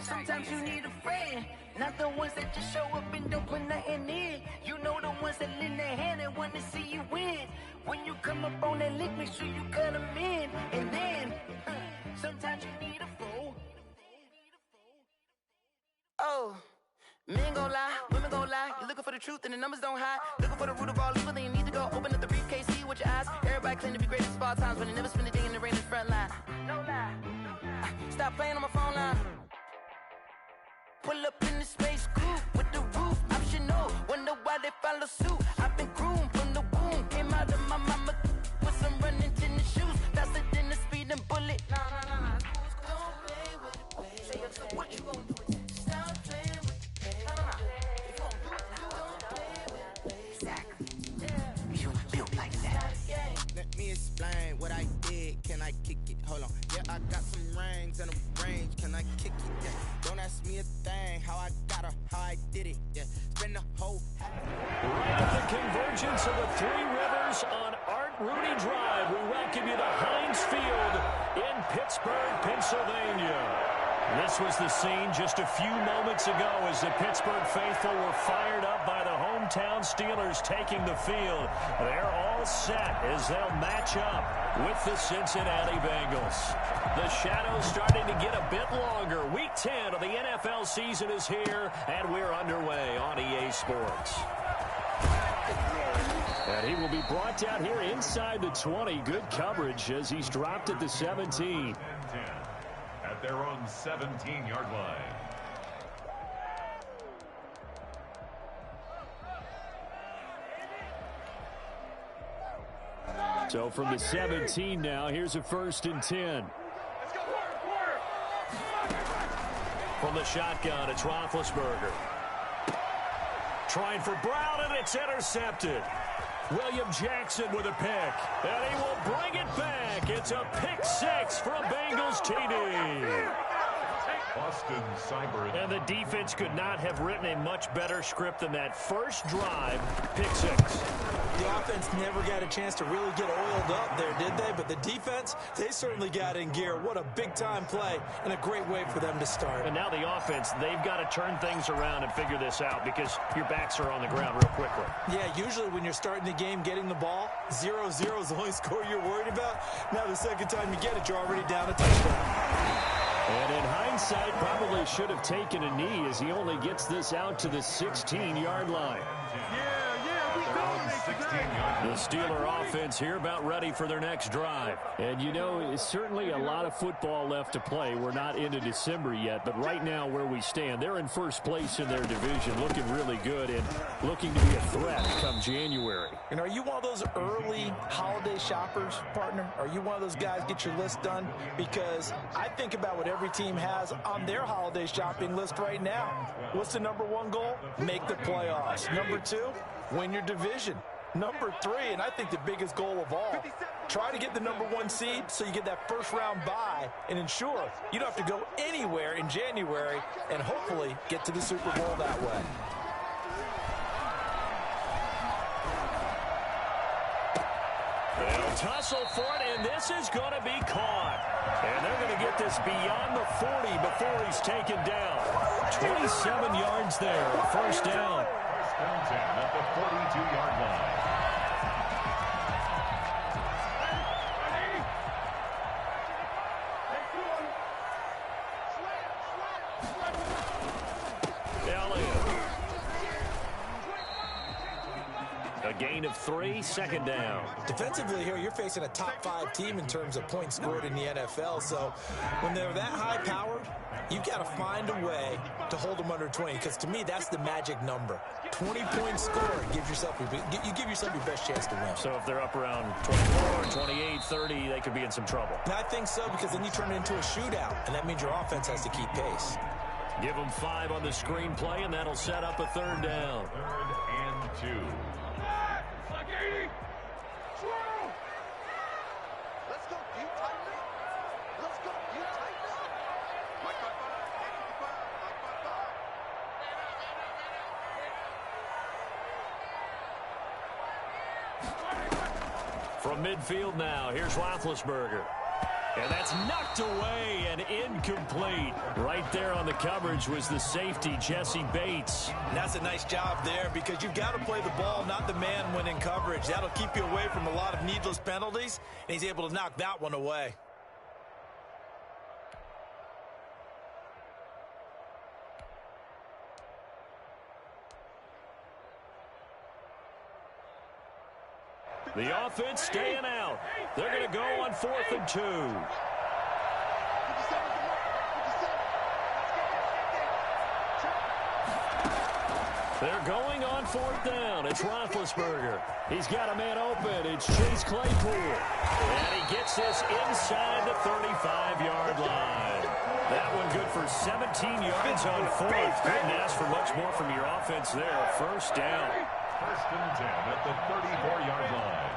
Sometimes you need a friend, not the ones that just show up and don't put nothing in. You know the ones that lend their hand and want to see you win. When you come up on that lick, make sure you cut them in. And then, sometimes you need a fool. Oh, men gon' lie, women gon' lie. You're looking for the truth and the numbers don't hide. Looking for the root of all evil, then you need to go open up the briefcase, see with your eyes. Everybody claim to be great at all times, but they never spend a day in the rain in the front line. No lie. Stop playing on my phone line. Pull up in the space coupe with the roof optional. Wonder why they follow suit. I've been groomed from the womb. Came out of my mama with some running tennis shoes. Faster than the speeding bullet. Nah. Don't play with it, play. Say so what you gon' do? Stop playing with it, play. If you gon' do it, don't play with it, play. Exactly. Yeah. You built like that. Let me explain what I did. Can I kick it? Hold on. Yeah, I got some rings and a range. Can I kick it? Yeah. Don't ask me a thing. How I got her, how I did it. Yeah. Spend the whole. Right at the convergence of the Three Rivers on Art Rooney Drive, we welcome you to Heinz Field in Pittsburgh, Pennsylvania. This was the scene just a few moments ago as the Pittsburgh faithful were fired up by the hometown Steelers taking the field. They're all set as they'll match up with the Cincinnati Bengals. The shadow's starting to get a bit longer. Week 10 of the NFL season is here, and we're underway on EA Sports. And he will be brought down here inside the 20. Good coverage as he's dropped at the 17. At their own 17-yard line. So from the 17 now, here's a 1st and 10. From the shotgun, it's Roethlisberger. Trying for Brown, and it's intercepted. William Jackson with a pick, and he will bring it back. It's a pick six for a Bengals TD. Austin Seibert. And the defense could not have written a much better script than that first drive, pick six. The offense never got a chance to really get oiled up there, did they? But the defense, they certainly got in gear. What a big-time play and a great way for them to start. And now the offense, they've got to turn things around and figure this out because your backs are on the ground real quickly. Yeah, usually when you're starting the game getting the ball, 0-0 is the only score you're worried about. Now the second time you get it, you're already down a touchdown. And in hindsight, probably should have taken a knee as he only gets this out to the 16-yard line. The Steeler offense here about ready for their next drive. And, you know, it's certainly a lot of football left to play. We're not into December yet, but right now where we stand, they're in first place in their division, looking really good and looking to be a threat come January. And are you one of those early holiday shoppers, partner? Are you one of those guys get your list done? Because I think about what every team has on their holiday shopping list right now. What's the number one goal? Make the playoffs. Number two, win your division. Number three, and I think the biggest goal of all, try to get the number one seed so you get that first round bye and ensure you don't have to go anywhere in January and hopefully get to the Super Bowl that way. They'll tussle for it, and this is going to be caught. And they're going to get this beyond the 40 before he's taken down. 27 yards there, first down. First and 10 at the 42-yard line. A gain of 3, second down. Defensively here, you're facing a top-5 team in terms of points scored in the NFL. So when they're that high-powered, you've got to find a way to hold them under 20. Because to me, that's the magic number. 20 points scored gives yourself you give yourself your best chance to win. So if they're up around 24, 28, 30, they could be in some trouble. And I think so, because then you turn it into a shootout, and that means your offense has to keep pace. Give them 5 on the screen play, and that'll set up a third down. 3rd and 2. From midfield now, here's Roethlisberger. And that's knocked away and incomplete. Right there on the coverage was the safety, Jesse Bates. And that's a nice job there because you've got to play the ball, not the man when in coverage. That'll keep you away from a lot of needless penalties, and he's able to knock that one away. The offense staying out. They're going to go on 4th and 2. They're going on 4th down. It's Roethlisberger. He's got a man open. It's Chase Claypool. And he gets this inside the 35-yard line. That one good for 17 yards on 4th. Couldn't ask for much more from your offense there. First down. 1st and 10 at the 34-yard line.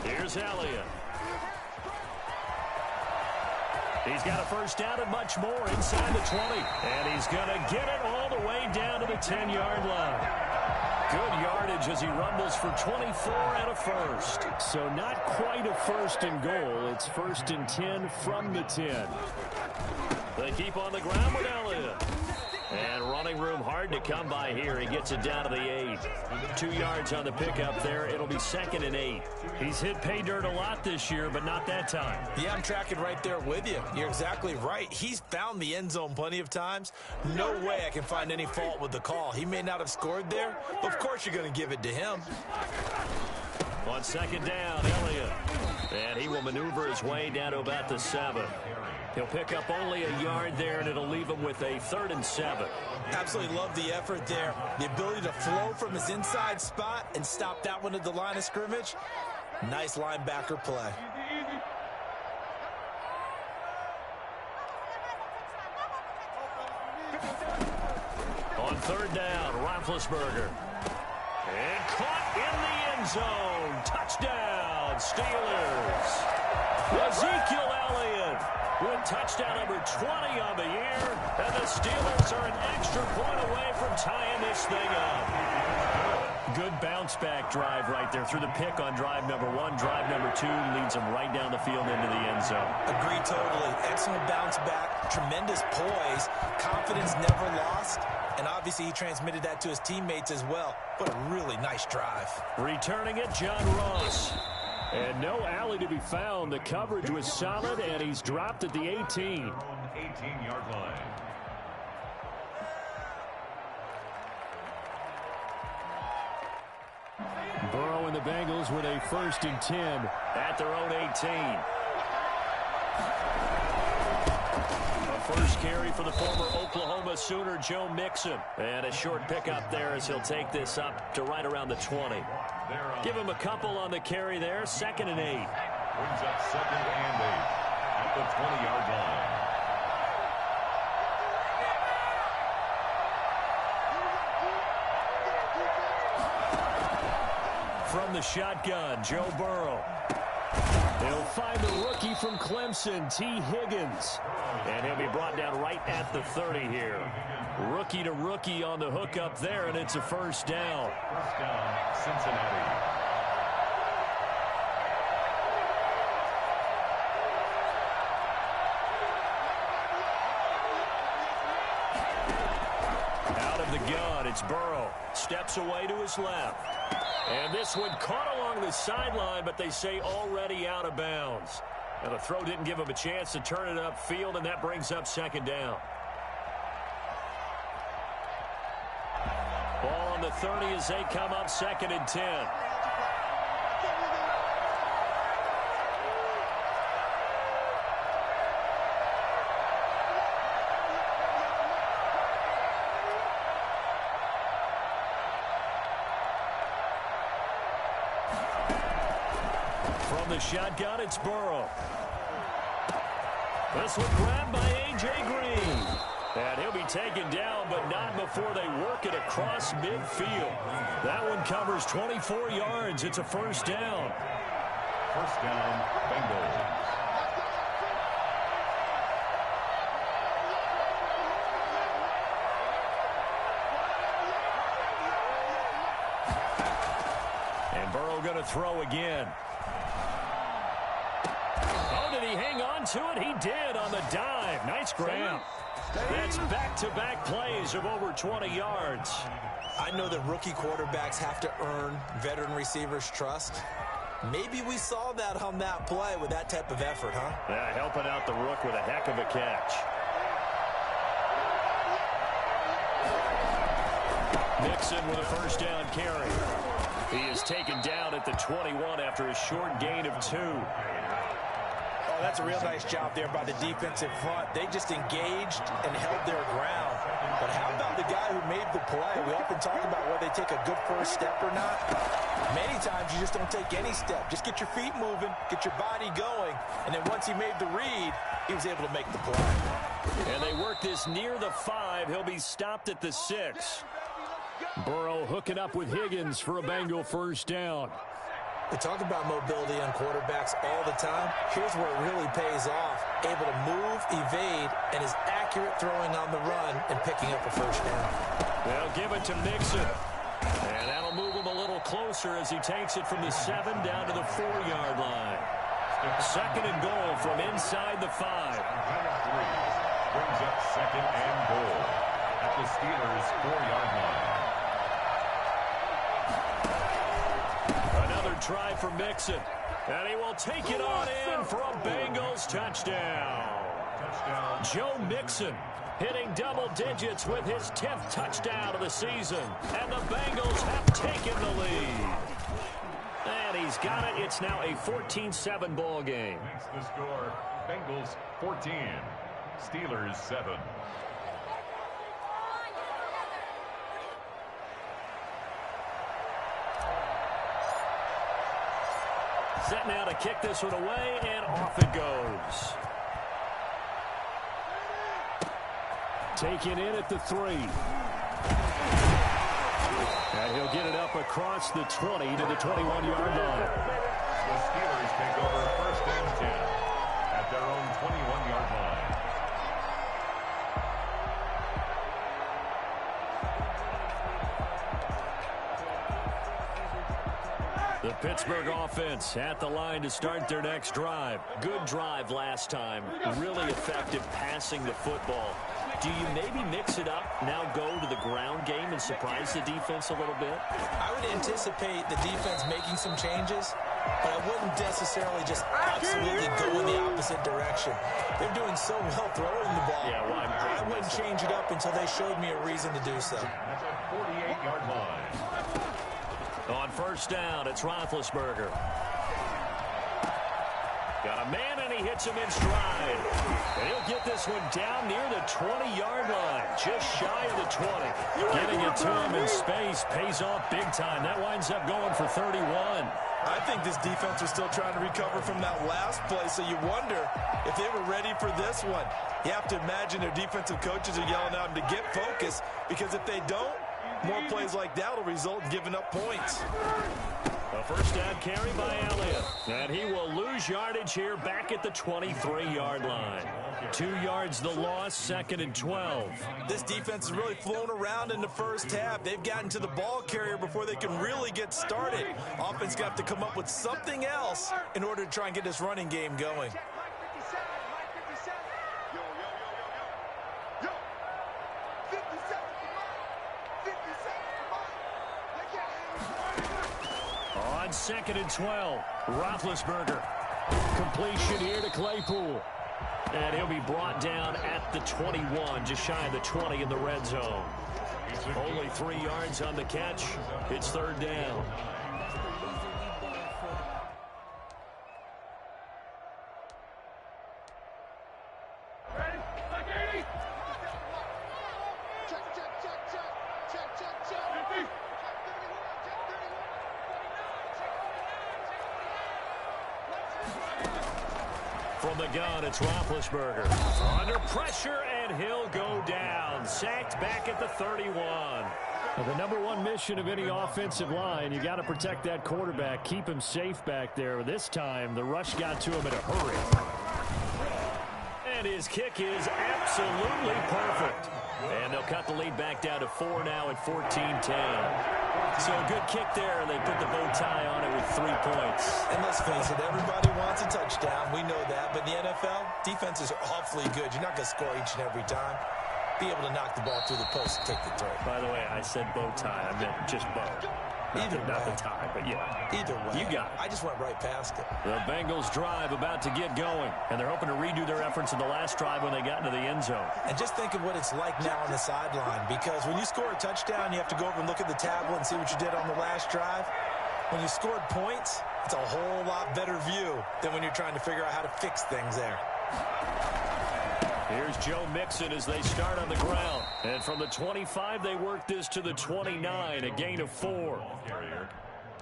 Here's Elliott. He's got a first down and much more inside the 20. And he's going to get it all the way down to the 10-yard line. Good yardage as he rumbles for 24 and a first. So not quite a 1st and goal. It's 1st and 10 from the 10. They keep on the ground with Elliott. And running room hard to come by here. He gets it down to the 8. 2 yards on the pickup there. It'll be 2nd and 8. He's hit pay dirt a lot this year, but not that time. Yeah, I'm tracking right there with you. You're exactly right. He's found the end zone plenty of times. No way I can find any fault with the call. He may not have scored there, but of course you're going to give it to him. On 2nd down, Elliott. And he will maneuver his way down to about the 7. He'll pick up only a yard there, and it'll leave him with a 3rd and 7. Absolutely love the effort there. The ability to flow from his inside spot and stop that one at the line of scrimmage. Nice linebacker play. On 3rd down, Roethlisberger. And caught in the end zone. Touchdown, Steelers. Ezekiel Elliott with touchdown number 20 on the year. And the Steelers are an extra point away from tying this thing up. Good bounce-back drive right there through the pick on drive number 1. Drive number 2 leads them right down the field into the end zone. Agreed totally. Excellent bounce back. Tremendous poise. Confidence never lost. And obviously he transmitted that to his teammates as well. What a really nice drive. Returning it, John Ross. And no alley to be found. The coverage was solid, and he's dropped at the 18. 18-yard line. Burrow and the Bengals with a 1st and 10 at their own 18. First carry for the former Oklahoma Sooner, Joe Mixon. And a short pickup there as he'll take this up to right around the 20. Give him a couple on the carry there. 2nd and 8. Brings up 2nd and 8 at the 20-yard line. From the shotgun, Joe Burrow. They'll find the rookie from Clemson, T. Higgins. And he'll be brought down right at the 30 here. Rookie to rookie on the hook up there, and it's a first down. First down, Cincinnati. Out of the gun, it's Burrow. Steps away to his left. And this one caught along the sideline, but they say already out of bounds. And the throw didn't give him a chance to turn it upfield, and that brings up 2nd down. Ball on the 30 as they come up 2nd and 10. From the shotgun, it's Burrow. This one grabbed by A.J. Green. And he'll be taken down, but not before they work it across midfield. That one covers 24 yards. It's a first down. First down, Bengals. throw again. Oh, did he hang on to it? He did on the dive. Nice grab. That's back-to-back plays of over 20 yards. I know that rookie quarterbacks have to earn veteran receivers' trust. Maybe we saw that on that play with that type of effort, huh? Yeah, helping out the rook with a heck of a catch. Mixon with a first down carry. He is taken down at the 21 after a short gain of 2. Oh, that's a real nice job there by the defensive front. They just engaged and held their ground. But how about the guy who made the play? We often talk about whether they take a good first step or not. Many times you just don't take any step. Just get your feet moving, get your body going, and then once he made the read, he was able to make the play. And they work this near the 5. He'll be stopped at the 6. Burrow hooking up with Higgins for a Bengal first down. We talk about mobility on quarterbacks all the time. Here's where it really pays off. Able to move, evade, and is accurate throwing on the run and picking up a first down. They'll give it to Mixon. And that'll move him a little closer as he takes it from the 7 down to the 4-yard line. Second and goal from inside the 5. Brings up second and goal at the Steelers' 4-yard line. Another try for Mixon. And he will take it on in for a Bengals touchdown. Joe Mixon hitting double digits with his 10th touchdown of the season. And the Bengals have taken the lead. And he's got it. It's now a 14-7 ball game. That's the score. Bengals 14, Steelers 7. Set now to kick this one away, and off it goes. Taken in at the 3. And he'll get it up across the 20 to the 21-yard line. The Steelers take over first and 10 at their own 21-yard line. The Pittsburgh offense at the line to start their next drive. Good drive last time. Really effective passing the football. Do you maybe mix it up, now go to the ground game and surprise the defense a little bit? I would anticipate the defense making some changes, but I wouldn't necessarily just absolutely go in the opposite direction. They're doing so well throwing the ball. Yeah, well, I wouldn't change it up until they showed me a reason to do so. That's a 48-yard line. On first down, it's Roethlisberger. Got a man, and he hits him in stride. And he'll get this one down near the 20-yard line, just shy of the 20. Getting it to him in space pays off big time. That winds up going for 31. I think this defense was still trying to recover from that last play, so you wonder if they were ready for this one. You have to imagine their defensive coaches are yelling at them to get focused, because if they don't, more plays like that will result in giving up points. A first down carry by Elliott. And he will lose yardage here back at the 23-yard line. 2 yards the loss, second and 12. This defense has really flown around in the first half. They've gotten to the ball carrier before they can really get started. Offense got to come up with something else in order to try and get this running game going. On second and 12, Roethlisberger. Completion here to Claypool. And he'll be brought down at the 21, just shy of the 20 in the red zone. Only 3 yards on the catch. It's third down. From the gun, it's Roethlisberger. Under pressure, and he'll go down. Sacked back at the 31. Well, the number one mission of any offensive line, you got to protect that quarterback, keep him safe back there. This time, the rush got to him in a hurry. And his kick is absolutely perfect. And they'll cut the lead back down to 4 now at 14-10. So a good kick there, and they put the bow tie on it with 3 points. And let's face it, everybody wants a touchdown. We know that. But in the NFL, defenses are awfully good. You're not going to score each and every time. Be able to knock the ball through the post and take the throw. By the way, I said bow tie. I meant just bow. Not the tie, but yeah. Either way. You got it. I just went right past it. The Bengals drive about to get going, and they're hoping to redo their efforts in the last drive when they got into the end zone. And just think of what it's like now on the sideline, because when you score a touchdown, you have to go over and look at the tablet and see what you did on the last drive. When you scored points, it's a whole lot better view than when you're trying to figure out how to fix things there. Here's Joe Mixon as they start on the ground. And from the 25, they work this to the 29, a gain of 4.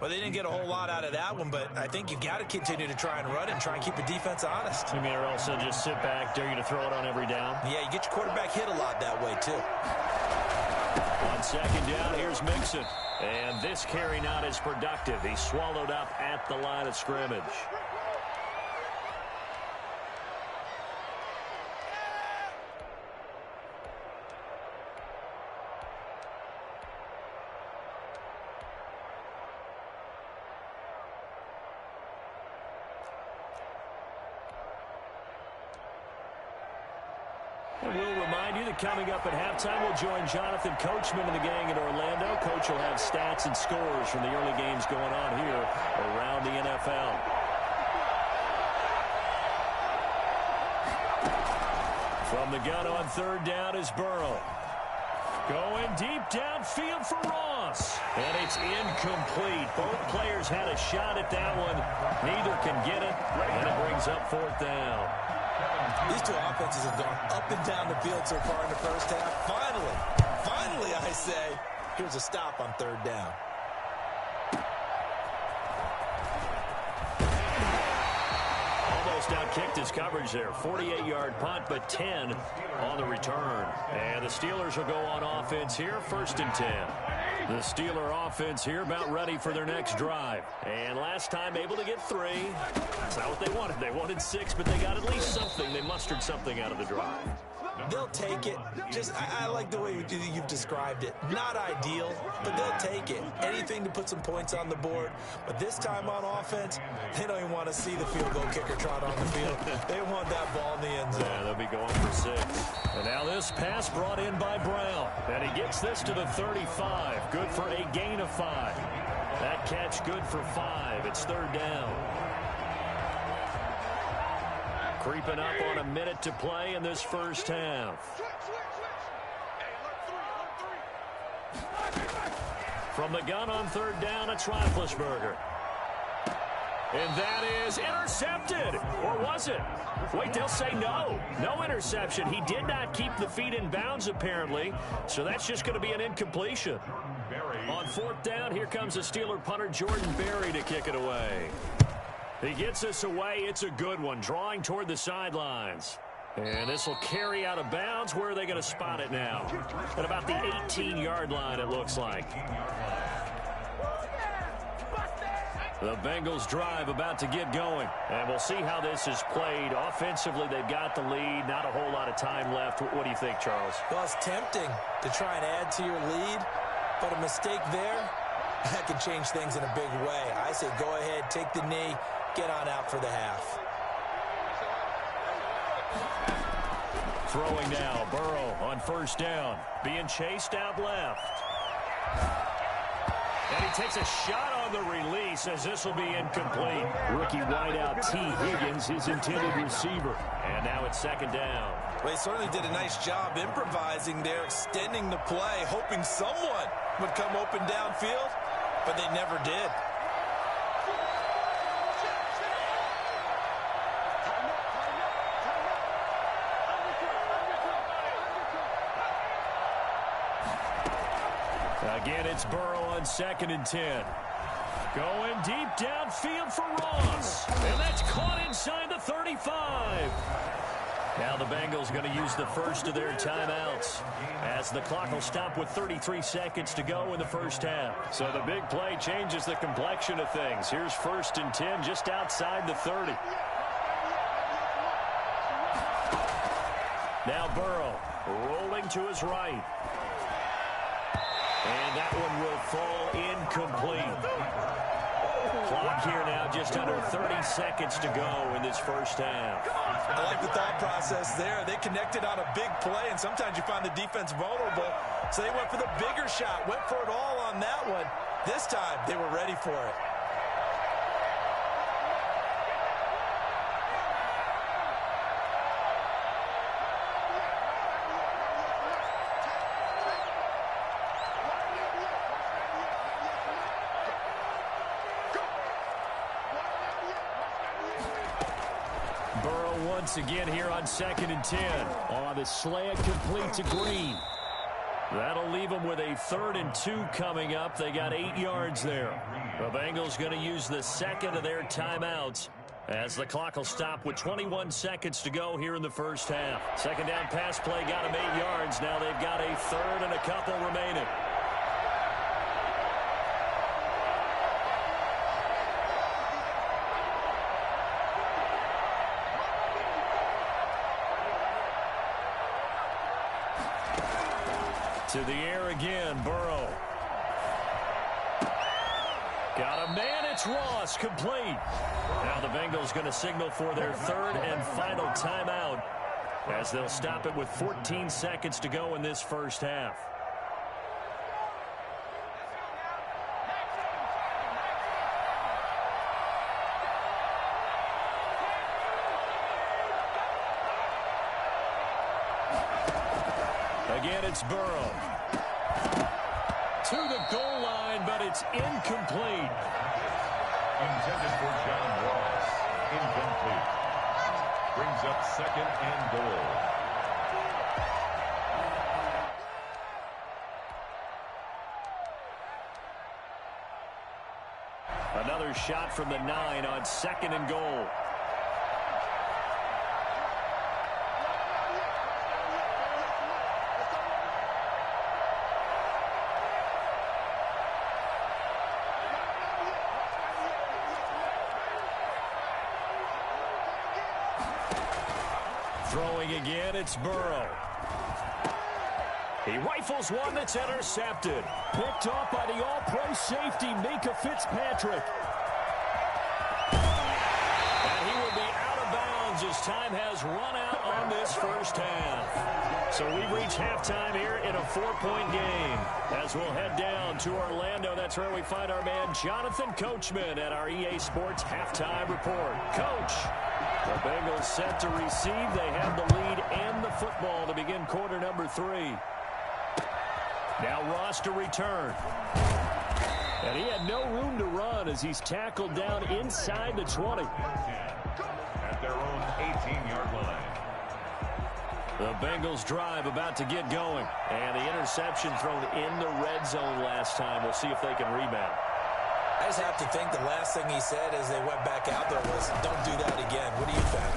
Well, they didn't get a whole lot out of that one, but I think you've got to continue to try and run it and try and keep the defense honest. I mean, or else they'll just sit back, dare you to throw it on every down. Yeah, you get your quarterback hit a lot that way, too. On second down, here's Mixon. And this carry not as productive. He's swallowed up at the line of scrimmage. We'll remind you that coming up at halftime, we'll join Jonathan Coachman and the gang in Orlando. Coach will have stats and scores from the early games going on here around the NFL. From the gun on third down is Burrow. Going deep downfield for Ross. And it's incomplete. Both players had a shot at that one. Neither can get it. And it brings up fourth down. These two offenses have gone up and down the field so far in the first half. Finally, I say, here's a stop on third down. Almost outkicked his coverage there. 48-yard punt, but 10 on the return. And the Steelers will go on offense here, 1st and 10. The Steeler offense here about ready for their next drive. And last time able to get 3. That's not what they wanted. They wanted 6, but they got at least something. They mustered something out of the drive. They'll take it. I like the way you've described it. Not ideal, but they'll take it. Anything to put some points on the board. But this time on offense, they don't even want to see the field goal kicker trot on the field. They want that ball in the end zone. Yeah, they'll be going for 6. And now this pass brought in by Brown. And he gets this to the 35. Good for a gain of 5. That catch good for 5. It's third down. Creeping up on a minute to play in this first half. From the gun on third down, it's Roethlisberger. And that is intercepted. Or was it? Wait, they'll say no. No interception. He did not keep the feet in bounds, apparently. So that's just going to be an incompletion. On fourth down, here comes the Steeler punter, Jordan Berry, to kick it away. He gets this away. It's a good one, drawing toward the sidelines. And this will carry out of bounds. Where are they going to spot it now? At about the 18-yard line, it looks like. The Bengals drive about to get going. And we'll see how this is played. Offensively, they've got the lead. Not a whole lot of time left. What do you think, Charles? Well, it's tempting to try and add to your lead, but a mistake there, that can change things in a big way. I say go ahead, take the knee, get on out for the half. Throwing now, Burrow on first down. Being chased out left. And he takes a shot on the release as this will be incomplete. Rookie wideout T. Higgins, his intended receiver. And now it's second down. Well, he certainly did a nice job improvising there, extending the play, hoping someone would come open downfield, but they never did. Again, it's Burrow on 2nd and 10. Going deep downfield for Ross. And that's caught inside the 35. Now the Bengals going to use the first of their timeouts as the clock will stop with 33 seconds to go in the first half. So the big play changes the complexion of things. Here's 1st and 10 just outside the 30. Now Burrow rolling to his right. And that one will fall incomplete. Clock here now just under 30 seconds to go in this first half. I like the thought process there. They connected on a big play, and sometimes you find the defense vulnerable. So they went for the bigger shot, went for it all on that one. This time, they were ready for it. Once again here on 2nd and 10. On the slant, complete to Green. That'll leave them with a 3rd and 2 coming up. They got 8 yards there. The Bengals going to use the second of their timeouts as the clock will stop with 21 seconds to go here in the first half. Second down pass play got them 8 yards. Now they've got a 3rd and a couple remaining. To the air again, Burrow. Got a man, it's Ross, complete. Now the Bengals going to signal for their 3rd and final timeout as they'll stop it with 14 seconds to go in this first half. Again, it's Burrow. To the goal line, but it's incomplete. Intended for John Ross. Incomplete. Brings up 2nd and goal. Another shot from the 9 on 2nd and goal. Throwing again, it's Burrow. He rifles one that's intercepted. Picked off by the all-pro safety, Minka Fitzpatrick. And he will be out of bounds as time has run out on this first half. So we've reached halftime here in a 4-point game. As we'll head down to Orlando, that's where we find our man Jonathan Coachman at our EA Sports Halftime Report. Coach, the Bengals set to receive. They have the lead and the football to begin quarter number 3. Now Ross to return. And he had no room to run as he's tackled down inside the 20. At their own 18-yard line. The Bengals drive about to get going. And the interception thrown in the red zone last time. We'll see if they can rebound. I just have to think the last thing he said as they went back out there was, don't do that again. What do you think?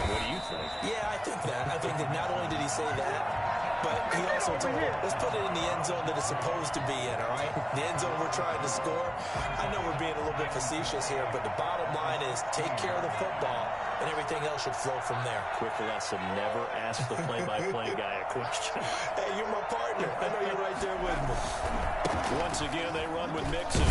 What do you think? Yeah, I think that. I think that not only did he say that, but he also told him, let's put it in the end zone that it's supposed to be in, all right? The end zone we're trying to score. I know we're being a little bit facetious here, but the bottom line is take care of the football, and everything else should flow from there. Quick lesson, never ask the play-by-play guy a question. Hey, you're my partner. I know you're right there with me. Once again, they run with Mixon.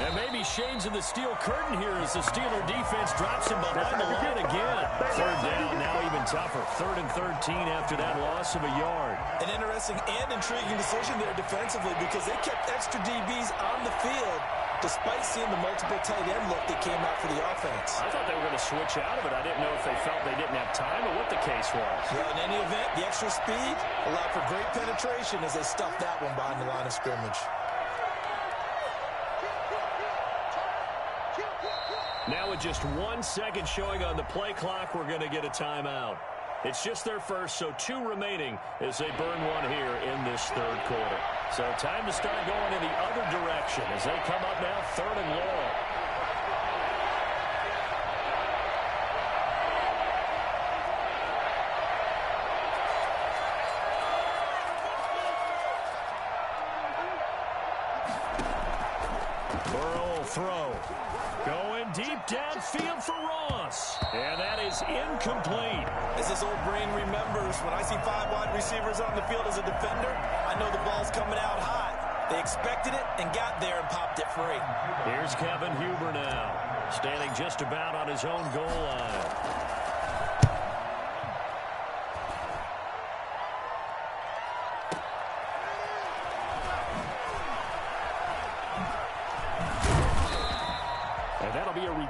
And maybe shades of the steel curtain here as the Steeler defense drops him behind the line again. 3rd down, now even tougher. 3rd and 13 after that loss of a yard. An interesting and intriguing decision there defensively because they kept extra DBs on the field despite seeing the multiple tight end look that came out for the offense. I thought they were going to switch out of it. I didn't know if they felt they didn't have time or what the case was. Well, in any event, the extra speed allowed for great penetration as they stuffed that one behind the line of scrimmage. Now with just 1 second showing on the play clock, we're going to get a timeout. It's just their first, so 2 remaining as they burn one here in this 3rd quarter. So time to start going in the other direction as they come up now 3rd and long. throw. Going deep downfield for Ross. And that is incomplete. As this old brain remembers, when I see 5 wide receivers on the field as a defender, I know the ball's coming out hot. They expected it and got there and popped it free. Here's Kevin Huber now, standing just about on his own goal line.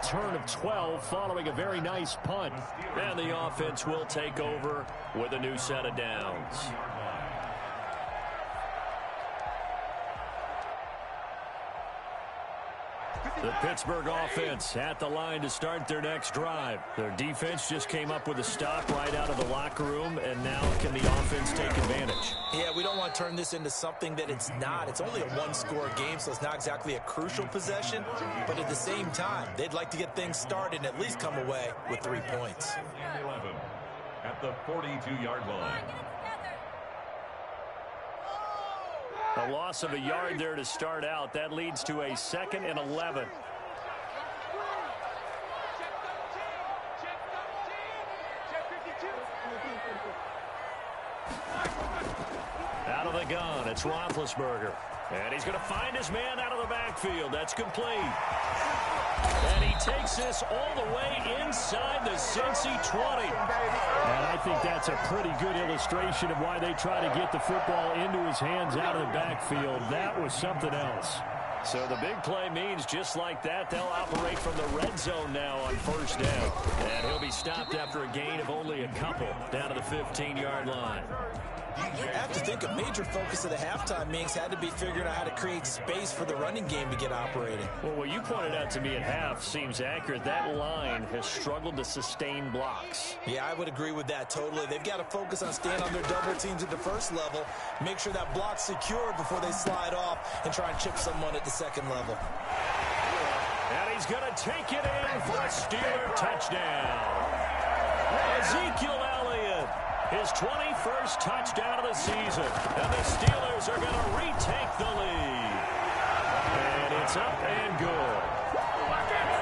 Return of 12 following a very nice punt. And the offense will take over with a new set of downs. The Pittsburgh offense at the line to start their next drive. Their defense just came up with a stop right out of the locker room, and now can the offense take advantage? Yeah, we don't want to turn this into something that it's not. It's only a one-score game, so it's not exactly a crucial possession. But at the same time, they'd like to get things started and at least come away with 3 points. 11 at the 42-yard line. A loss of a yard there to start out. That leads to a 2nd and 11. Out of the gun, it's Roethlisberger. And he's going to find his man out of the backfield. That's complete. And he takes this all the way inside the Cincy 20. And I think that's a pretty good illustration of why they try to get the football into his hands out of the backfield. That was something else. So the big play means just like that, they'll operate from the red zone now on 1st down. And he'll be stopped after a gain of only a couple down to the 15-yard line. I have to think a major focus of the halftime meetings had to be figuring out how to create space for the running game to get operating. Well, what you pointed out to me at half seems accurate. That line has struggled to sustain blocks. Yeah, I would agree with that totally. They've got to focus on staying on their double teams at the first level, make sure that block's secure before they slide off and try and chip someone at the second level. And he's going to take it in for a Steeler touchdown. Ezekiel Elliott, his 21st touchdown of the season. And the Steelers are going to retake the lead. And it's up and good.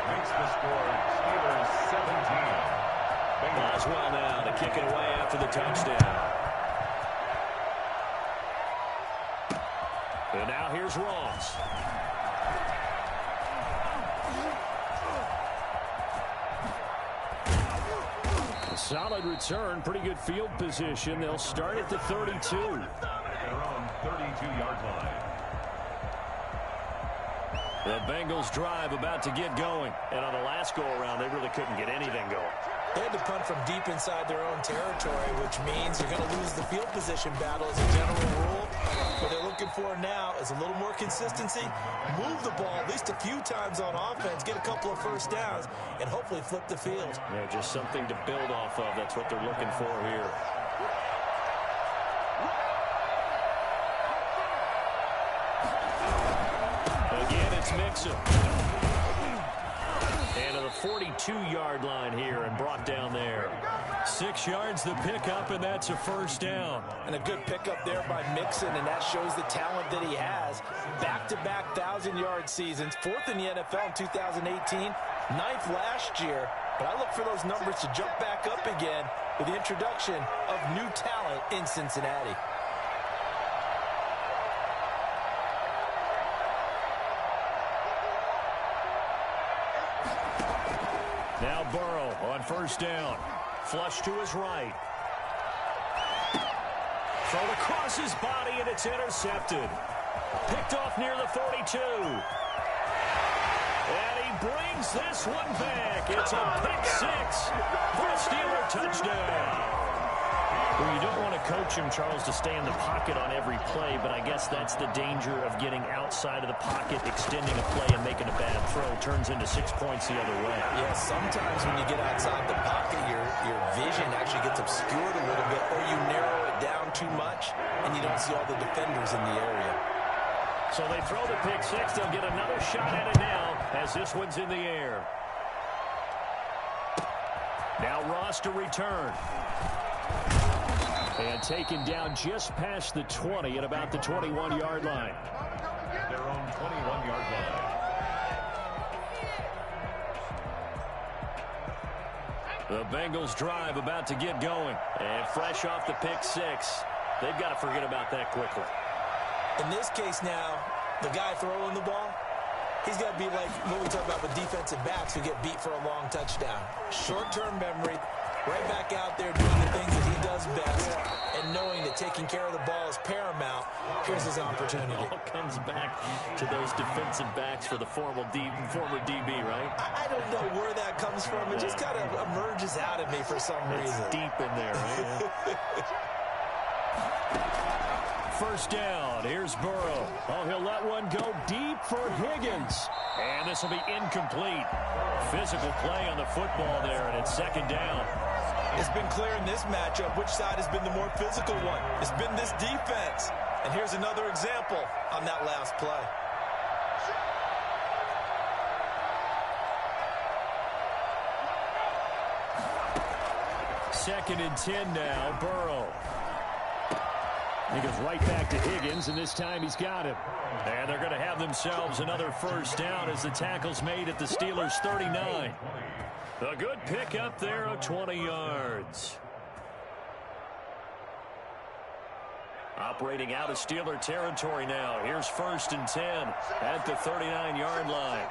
Makes the score Steelers 17. Boswell now to kick it away after the touchdown. And now here's Ross. Solid return, pretty good field position. They'll start at the 32. At their own 32-yard line. The Bengals drive about to get going. And on the last go-around, they really couldn't get anything going. They had to punt from deep inside their own territory, which means you're going to lose the field position battle as a general rule. What they're looking for now is a little more consistency, move the ball at least a few times on offense, get a couple of first downs, and hopefully flip the field. Yeah, just something to build off of. That's what they're looking for here. Again, it's Mixon. And to the 42-yard line here and brought down there. 6 yards the pickup, and that's a first down. And a good pickup there by Mixon, and that shows the talent that he has. Back-to-back 1,000-yard seasons, 4th in the NFL in 2018, 9th last year. But I look for those numbers to jump back up again with the introduction of new talent in Cincinnati. Now Burrow on first down. Flush to his right. Throw across his body, and it's intercepted. Picked off near the 42. And he brings this one back. It's a pick six for a Steeler touchdown. Well, you don't want to coach him, Charles, to stay in the pocket on every play, but I guess that's the danger of getting outside of the pocket, extending a play, and making a bad throw. Turns into 6 points the other way. Yeah, sometimes when you get outside the pocket, your vision actually gets obscured a little bit, or you narrow it down too much, and you don't see all the defenders in the area. So they throw the pick six. They'll get another shot at it now as this one's in the air. Now Ross to return. And taken down just past the 20 at about the 21-yard line. Their own 21-yard line. The Bengals drive about to get going. And fresh off the pick six, they've got to forget about that quickly. In this case now, the guy throwing the ball, he's got to be like what we talk about with defensive backs who get beat for a long touchdown. Short-term memory, right back out there doing the things that he does best, and knowing that taking care of the ball is paramount. Here's his opportunity. It all comes back to those defensive backs for the former DB, right? I don't know where that comes from. It just kind of emerges out of me for some reason. It's deep in there, right? First down. Here's Burrow. Oh, he'll let one go deep for Higgins. And this will be incomplete. Physical play on the football there, and it's second down. It's been clear in this matchup which side has been the more physical one. It's been this defense. And here's another example on that last play. Second and 10 now, Burrow. He goes right back to Higgins, and this time he's got him. And they're going to have themselves another first down as the tackle's made at the Steelers' 39. A good pickup there of 20 yards. Operating out of Steeler territory now. Here's first and 10 at the 39-yard line.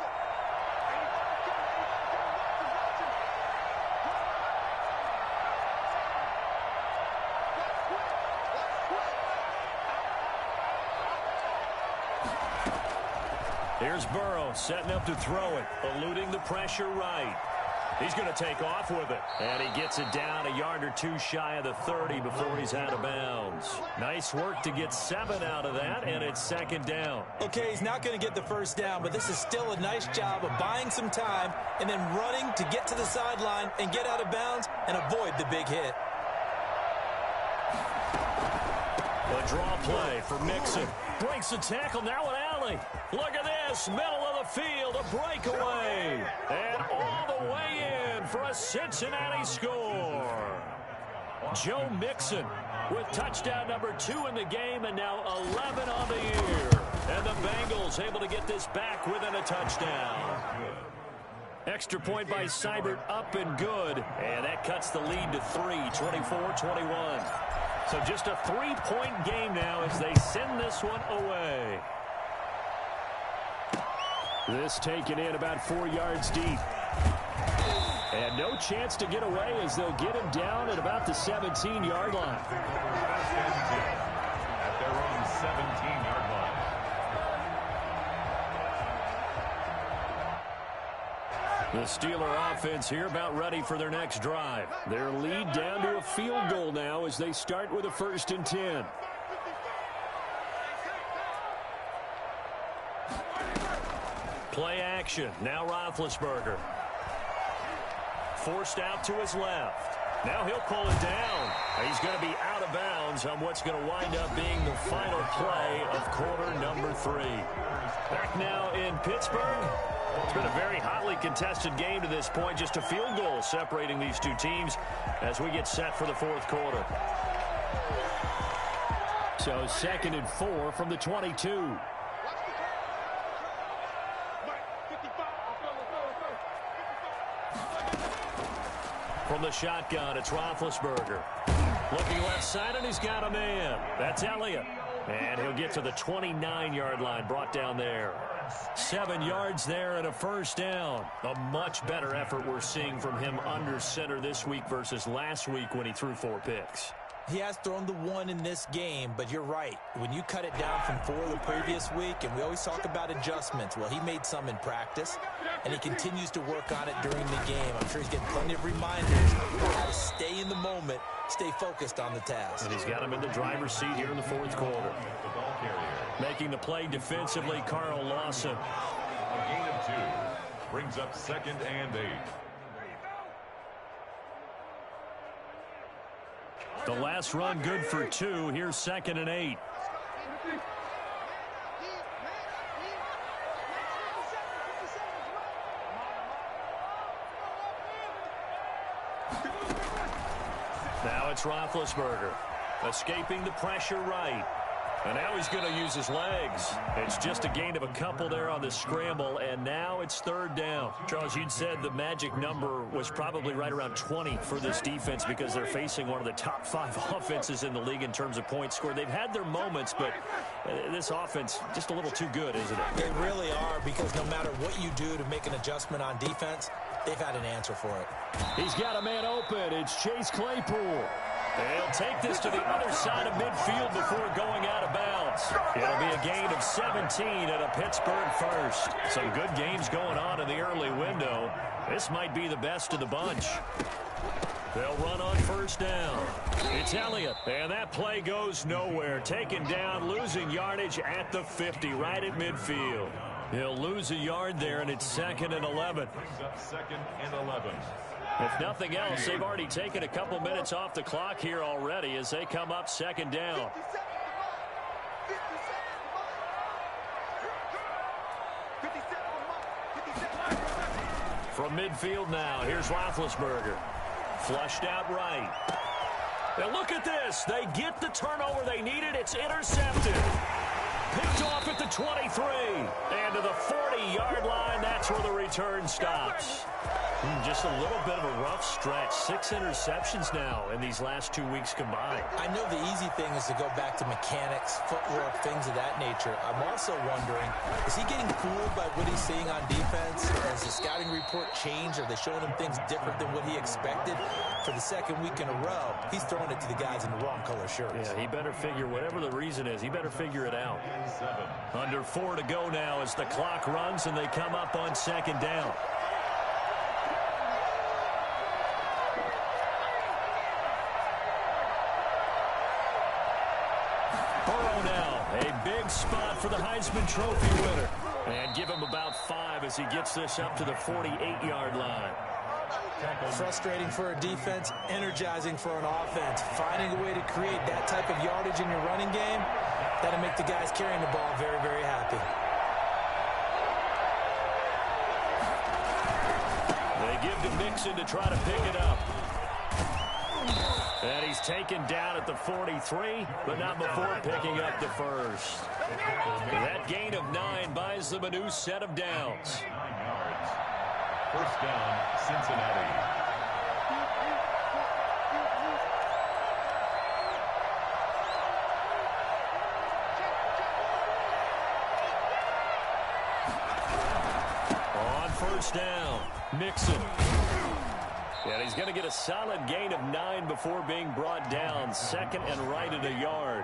Here's Burrow setting up to throw it, eluding the pressure right. He's going to take off with it, and he gets it down a yard or two shy of the 30 before he's out of bounds. Nice work to get 7 out of that, and it's second down. Okay, he's not going to get the first down, but this is still a nice job of buying some time and then running to get to the sideline and get out of bounds and avoid the big hit. A draw play for Mixon. Breaks the tackle, now an alley. Look at this, middle of the field, a breakaway. And all the way in for a Cincinnati score. Joe Mixon with touchdown number 2 in the game and now 11 on the year. And the Bengals able to get this back within a touchdown. Extra point by Seibert up and good. And that cuts the lead to 3, 24-21. So just a 3-point game now as they send this one away. This taken in about 4 yards deep. And no chance to get away as they'll get him down at about the 17-yard line. At their own 17-yard line. The Steeler offense here about ready for their next drive. Their lead down to a field goal now as they start with a first and 10. Play action. Now Roethlisberger. Forced out to his left. Now he'll pull it down. He's going to be out of bounds on what's going to wind up being the final play of quarter number 3. Back now in Pittsburgh. It's been a very hotly contested game to this point. Just a field goal separating these two teams as we get set for the fourth quarter. So second and 4 from the 22. From the shotgun, it's Roethlisberger. Looking left side, and he's got a man. That's Elliott. And he'll get to the 29-yard line, brought down there. 7 yards there and a first down. A much better effort we're seeing from him under center this week versus last week when he threw 4 picks. He has thrown the 1 in this game, but you're right. When you cut it down from 4 the previous week, and we always talk about adjustments, well, he made some in practice, and he continues to work on it during the game. I'm sure he's getting plenty of reminders on how to stay in the moment, stay focused on the task. And he's got him in the driver's seat here in the fourth quarter. Making the play defensively, Carl Lawson. A gain of 2 brings up second and 8. The last run good for 2. Here's second and 8. Now it's Roethlisberger. Escaping the pressure right. And now he's going to use his legs. It's just a gain of a couple there on the scramble, and now it's third down. Charles, you'd said the magic number was probably right around 20 for this defense because they're facing one of the top 5 offenses in the league in terms of points scored. They've had their moments, but this offense just a little too good, isn't it? They really are, because no matter what you do to make an adjustment on defense, they've had an answer for it. He's got a man open. It's Chase Claypool. They'll take this to the other side of midfield before going out of bounds. It'll be a gain of 17 at a Pittsburgh first. Some good games going on in the early window. This might be the best of the bunch. They'll run on first down. It's Elliott, and that play goes nowhere. Taken down, losing yardage at the 50, right at midfield. He'll lose a yard there, and it's 2nd and 11. Second and 11. If nothing else, they've already taken a couple minutes off the clock here already as they come up 2nd down. From midfield now, here's Roethlisberger. Flushed out right. Now look at this. They get the turnover they needed. It's intercepted. Picked off at the 23. And to the 40-yard line, that's where the return stops. Just a little bit of a rough stretch. 6 interceptions now in these last 2 weeks combined. I know the easy thing is to go back to mechanics, footwork, things of that nature. I'm also wondering, is he getting fooled by what he's seeing on defense? Has the scouting report changed? Are they showing him things different than what he expected? For the 2nd week in a row, he's throwing it to the guys in the wrong color shirts. Yeah, he better figure, whatever the reason is, he better figure it out. Under 4 to go now as the clock runs and they come up on 2nd down. Spot for the Heisman Trophy winner. And give him about 5 as he gets this up to the 48-yard line. Frustrating for a defense, energizing for an offense. Finding a way to create that type of yardage in your running game, that'll make the guys carrying the ball very, very happy. They give to Mixon to try to pick it up. And he's taken down at the 43, but not before picking up the first. That gain of 9 buys them a new set of downs. 9 yards. First down, Cincinnati. On first down, Mixon. And he's going to get a solid gain of 9 before being brought down. 2nd and right at a yard.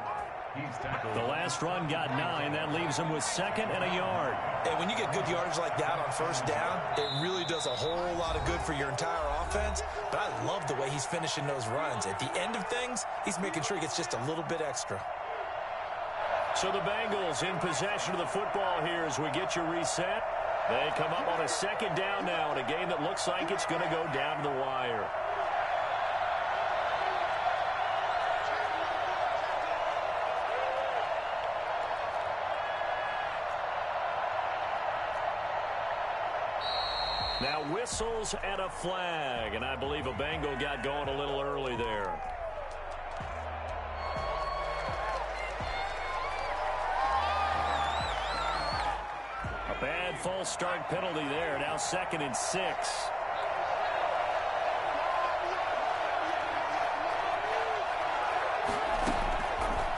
The last run got 9. That leaves him with 2nd and a yard. And when you get good yardage like that on first down, it really does a whole lot of good for your entire offense. But I love the way he's finishing those runs. At the end of things, he's making sure he gets just a little bit extra. So the Bengals in possession of the football here as we get you reset. They come up on a 2nd down now in a game that looks like it's going to go down to the wire. Now whistles and a flag, and I believe a Bengal got going a little early there. A bad false start penalty there. Now 2nd and 6.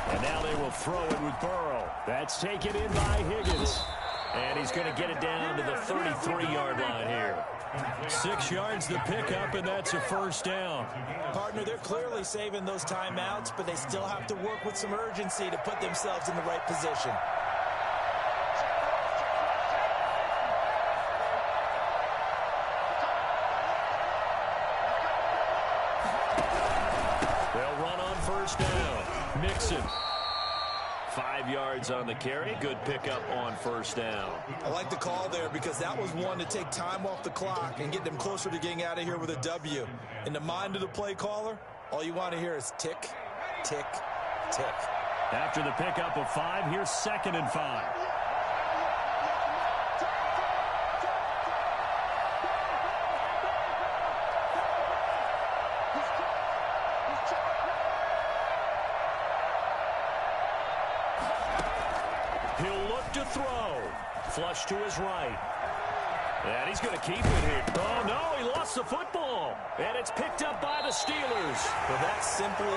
And now they will throw it with Burrow. That's taken in by Higgins. And he's going to get it down to the 33-yard line here. 6 yards the pickup, and that's a first down. Partner, they're clearly saving those timeouts, but they still have to work with some urgency to put themselves in the right position. They'll run on first down. Mixon. 5 yards on the carry. Good pickup on first down. I like the call there because that was one to take time off the clock and get them closer to getting out of here with a W. In the mind of the play caller, all you want to hear is tick, tick, tick. After the pickup of 5, here's 2nd and 5. throw. Flush to his right. And he's going to keep it here. Oh, no, he lost the football. And it's picked up by the Steelers. Well, that simply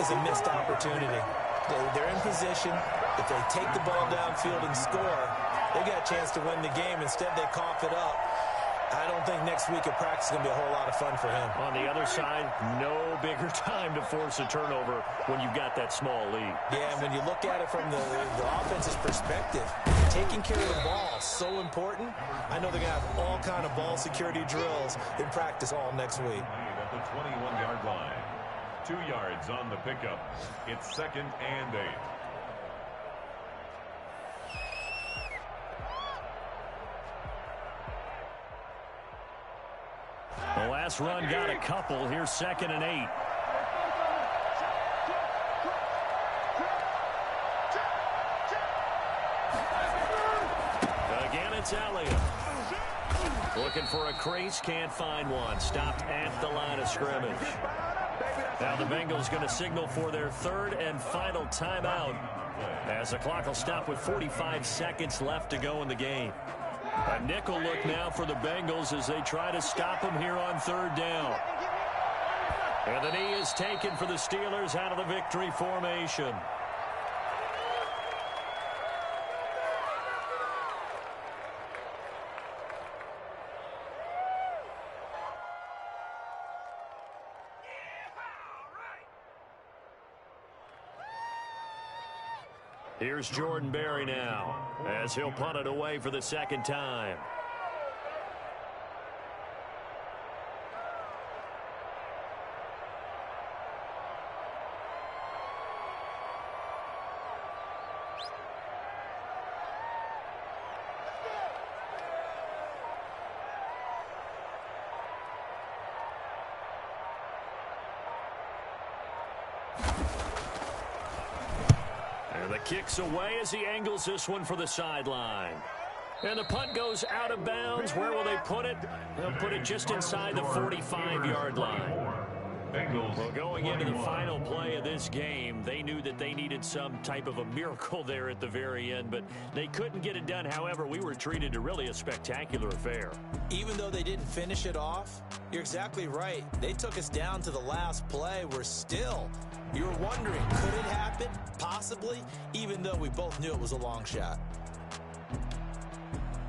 is a missed opportunity. They're in position. If they take the ball downfield and score, they got a chance to win the game. Instead, they cough it up. I don't think next week at practice is going to be a whole lot of fun for him. On the other side, no bigger time to force a turnover when you've got that small lead. Yeah, and when you look at it from the offense's perspective, taking care of the ball is so important. I know they're going to have all kind of ball security drills in practice all next week. At the 21-yard line. 2 yards on the pickup. It's 2nd and 8. The last run got a couple. Here's 2nd and 8. Again, it's Elliott. Looking for a crease, can't find one. Stopped at the line of scrimmage. Now the Bengals going to signal for their 3rd and final timeout as the clock will stop with 45 seconds left to go in the game. A nickel look now for the Bengals as they try to stop them here on 3rd down. And the knee is taken for the Steelers out of the victory formation. Here's Jordan Berry now as he'll punt it away for the 2nd time. Kicks away as he angles this one for the sideline. And the punt goes out of bounds. Where will they put it? They'll put it just inside the 45-yard line. Well, going into the final play of this game, they knew that they needed some type of a miracle there at the very end, but they couldn't get it done. However, we were treated to really a spectacular affair. Even though they didn't finish it off, you're exactly right. They took us down to the last play. You were wondering, could it happen? Possibly, even though we both knew it was a long shot.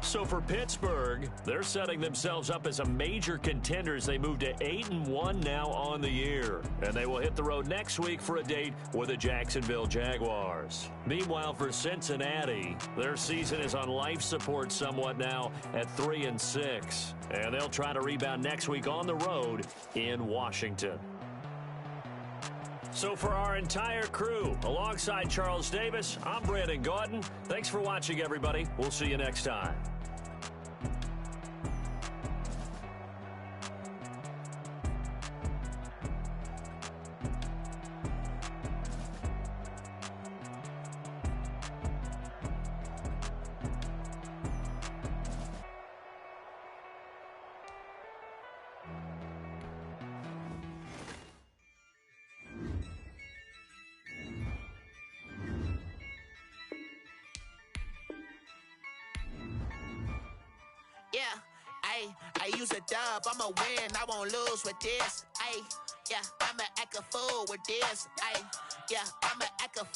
So for Pittsburgh, they're setting themselves up as a major contender as they move to 8-1 now on the year. And they will hit the road next week for a date with the Jacksonville Jaguars. Meanwhile, for Cincinnati, their season is on life support somewhat now at 3-6. And they'll try to rebound next week on the road in Washington. So for our entire crew, alongside Charles Davis, I'm Brandon Gaudin. Thanks for watching, everybody. We'll see you next time. I use a dub, I'ma win, I won't lose with this. I'ma act a fool with this. I'ma act a fool.